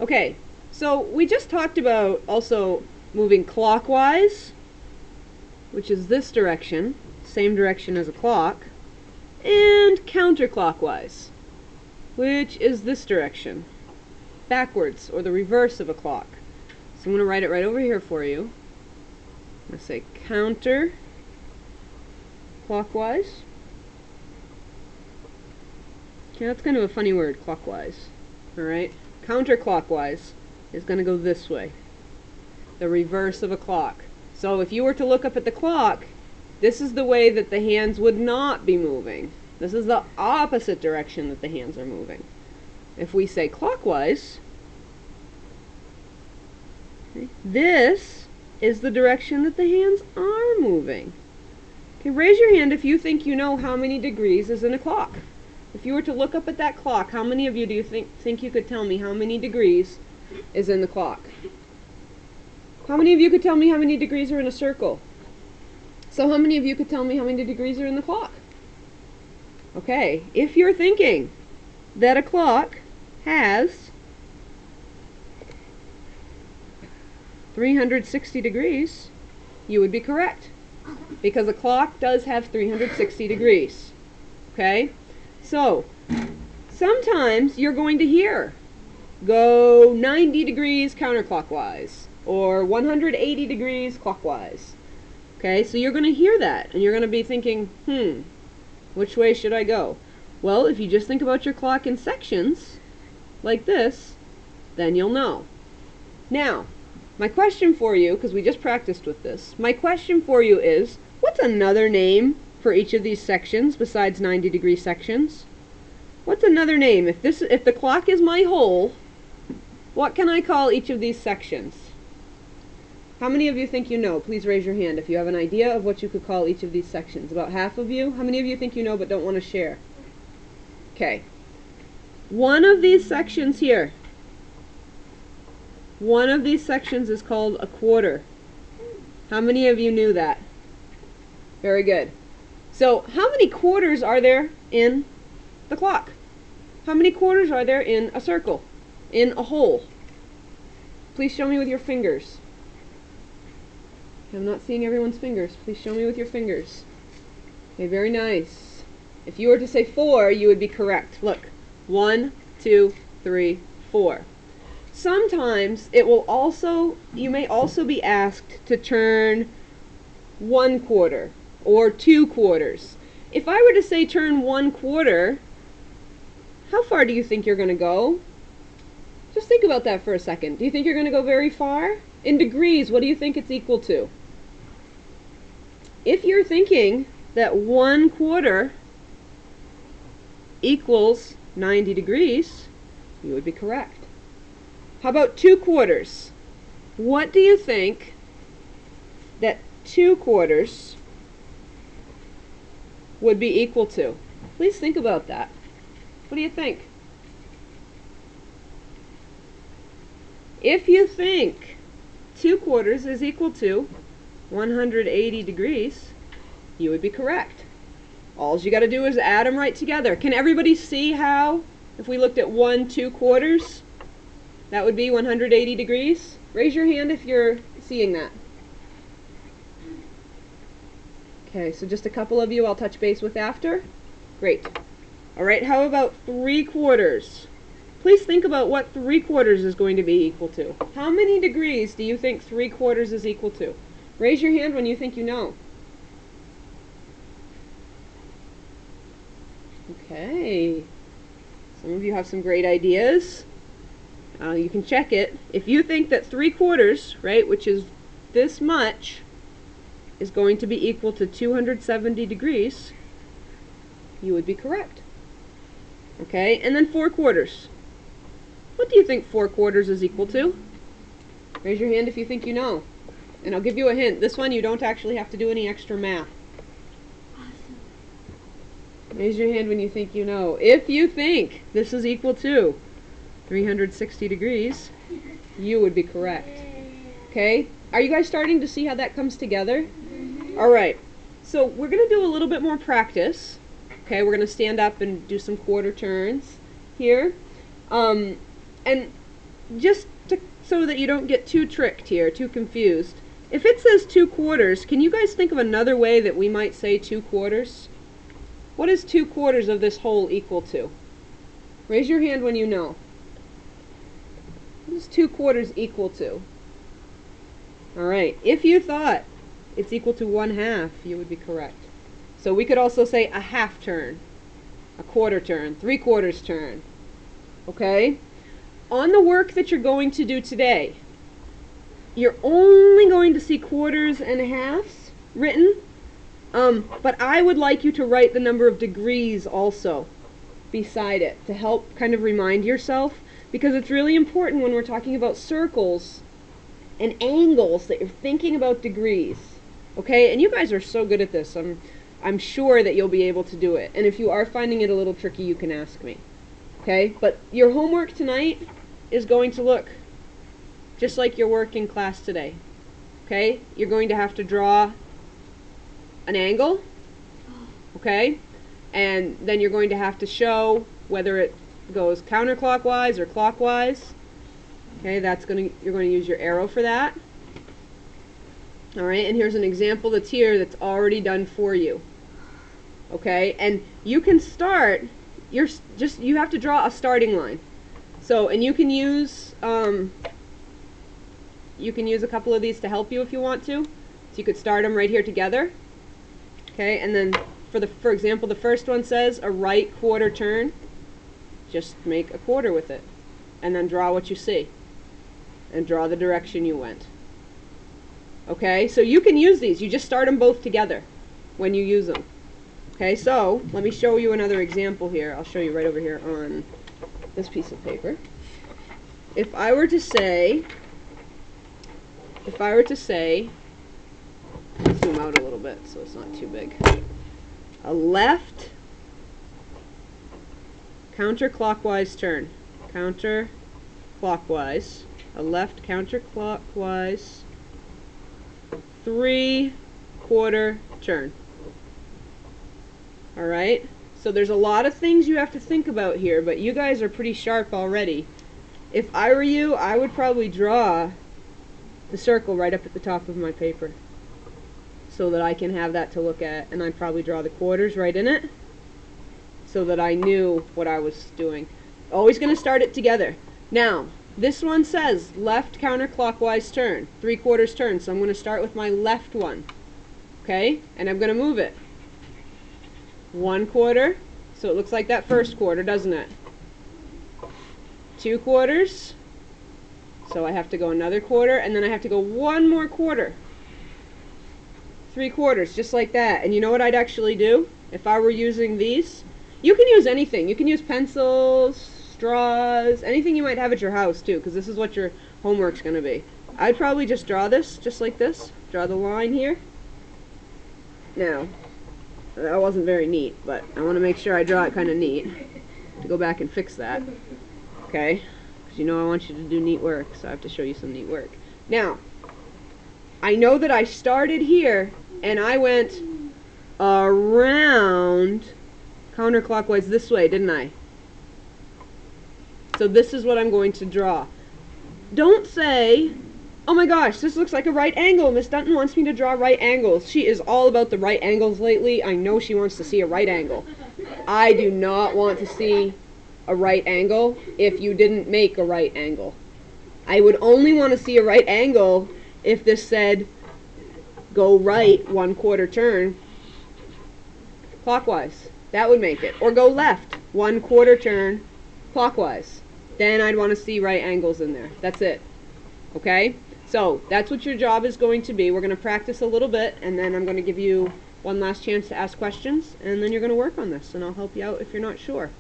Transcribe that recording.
Okay, so we just talked about also moving clockwise, which is this direction, same direction as a clock, and counterclockwise, which is this direction, backwards, or the reverse of a clock. So I'm going to write it right over here for you. I'm going to say counterclockwise. Okay, that's kind of a funny word, clockwise. Alright? Counterclockwise is going to go this way, the reverse of a clock. So if you were to look up at the clock, this is the way that the hands would not be moving. This is the opposite direction that the hands are moving. If we say clockwise, okay, this is the direction that the hands are moving. Okay, raise your hand if you think you know how many degrees is in a clock. If you were to look up at that clock, how many of you do you think you could tell me how many degrees is in the clock? How many of you could tell me how many degrees are in a circle? So how many of you could tell me how many degrees are in the clock? Okay, if you're thinking that a clock has 360 degrees, you would be correct. Because a clock does have 360 degrees. Okay? So, sometimes you're going to hear, go 90 degrees counterclockwise, or 180 degrees clockwise. Okay, so you're going to hear that, and you're going to be thinking, which way should I go? Well, if you just think about your clock in sections, like this, then you'll know. Now, my question for you, because we just practiced with this, my question for you is, what's another name for each of these sections besides 90-degree sections? What's another name? If the clock is my whole, what can I call each of these sections? How many of you think you know? Please raise your hand if you have an idea of what you could call each of these sections. About half of you. How many of you think you know but don't want to share? Okay. One of these sections here, one of these sections is called a quarter. How many of you knew that? Very good. So, how many quarters are there in the clock? How many quarters are there in a circle? In a hole? Please show me with your fingers. I'm not seeing everyone's fingers. Please show me with your fingers. Okay, very nice. If you were to say 4, you would be correct. Look. 1, 2, 3, 4. Sometimes it will also, you may also be asked to turn 1 quarter or 2 quarters. If I were to say turn 1 quarter, how far do you think you're going to go? Just think about that for a second. Do you think you're going to go very far? In degrees, what do you think it's equal to? If you're thinking that 1 quarter equals 90 degrees, you would be correct. How about 2 quarters? What do you think that 2 quarters would be equal to? Please think about that. What do you think? If you think 2 quarters is equal to 180 degrees, you would be correct. All you got to do is add them right together. Can everybody see how, if we looked at 1 2 quarters, that would be 180 degrees? Raise your hand if you're seeing that. Okay, so just a couple of you I'll touch base with after. Great. Alright, how about 3 quarters? Please think about what 3 quarters is going to be equal to. How many degrees do you think 3 quarters is equal to? Raise your hand when you think you know. Okay. Some of you have some great ideas. You can check it. If you think that 3 quarters, right, which is this much, is going to be equal to 270 degrees, you would be correct. Okay, and then 4 quarters. What do you think 4 quarters is equal to? Raise your hand if you think you know. And I'll give you a hint. This one you don't actually have to do any extra math. Awesome. Raise your hand when you think you know. If you think this is equal to 360 degrees, you would be correct. Okay? Are you guys starting to see how that comes together? Alright. So we're going to do a little bit more practice. Okay, we're going to stand up and do some quarter turns here. And so that you don't get too tricked here, too confused, if it says 2/4, can you guys think of another way that we might say 2/4? What is 2/4 of this whole equal to? Raise your hand when you know. What is 2/4 equal to? Alright, if you thought it's equal to 1/2, you would be correct. So we could also say a half turn, a quarter turn, 3/4 turn. Okay? On the work that you're going to do today, you're only going to see quarters and halves written, but I would like you to write the number of degrees also beside it to help kind of remind yourself, because it's really important when we're talking about circles and angles that you're thinking about degrees. Okay? And you guys are so good at this. I'm sure that you'll be able to do it. And if you are finding it a little tricky, you can ask me. Okay? But your homework tonight is going to look just like your work in class today. Okay? You're going to have to draw an angle. Okay? And then you're going to have to show whether it goes counterclockwise or clockwise. Okay, you're going to use your arrow for that. Alright, and here's an example that's here that's already done for you. Okay, and you can start, you have to draw a starting line. So, and you can use a couple of these to help you if you want to. So you could start them right here together. Okay, and then for example, the first one says a right quarter turn. Just make a quarter with it. And then draw what you see. And draw the direction you went. Okay, so you can use these. You just start them both together when you use them. Okay, so let me show you another example here. I'll show you right over here on this piece of paper. If I were to say, zoom out a little bit so it's not too big. A left counterclockwise turn. Counterclockwise. A left counterclockwise 3/4 turn. Alright? So there's a lot of things you have to think about here, but you guys are pretty sharp already. If I were you, I would probably draw the circle right up at the top of my paper so that I can have that to look at, and I'd probably draw the quarters right in it so that I knew what I was doing. Always going to start it together. Now, this one says left counterclockwise turn, 3/4 turn, so I'm going to start with my left one. Okay? And I'm going to move it 1/4, so it looks like that first quarter, doesn't it? 2/4, so I have to go another quarter, and then I have to go one more quarter. 3/4, just like that. And you know what I'd actually do if I were using these? You can use anything. You can use pencils, straws, anything you might have at your house too, because this is what your homework's going to be. I'd probably just draw this, just like this. Draw the line here. Now, that wasn't very neat, but I want to make sure I draw it kind of neat to go back and fix that. Okay? Because you know I want you to do neat work, so I have to show you some neat work. Now, I know that I started here, and I went around counterclockwise this way, didn't I? So this is what I'm going to draw. Don't say, oh my gosh, this looks like a right angle. Miss Dunton wants me to draw right angles. She is all about the right angles lately. I know she wants to see a right angle. I do not want to see a right angle if you didn't make a right angle. I would only want to see a right angle if this said go right 1/4 turn clockwise. That would make it. Or go left 1/4 turn clockwise. Then I'd want to see right angles in there. That's it. Okay? So that's what your job is going to be. We're going to practice a little bit, and then I'm going to give you one last chance to ask questions, and then you're going to work on this, and I'll help you out if you're not sure.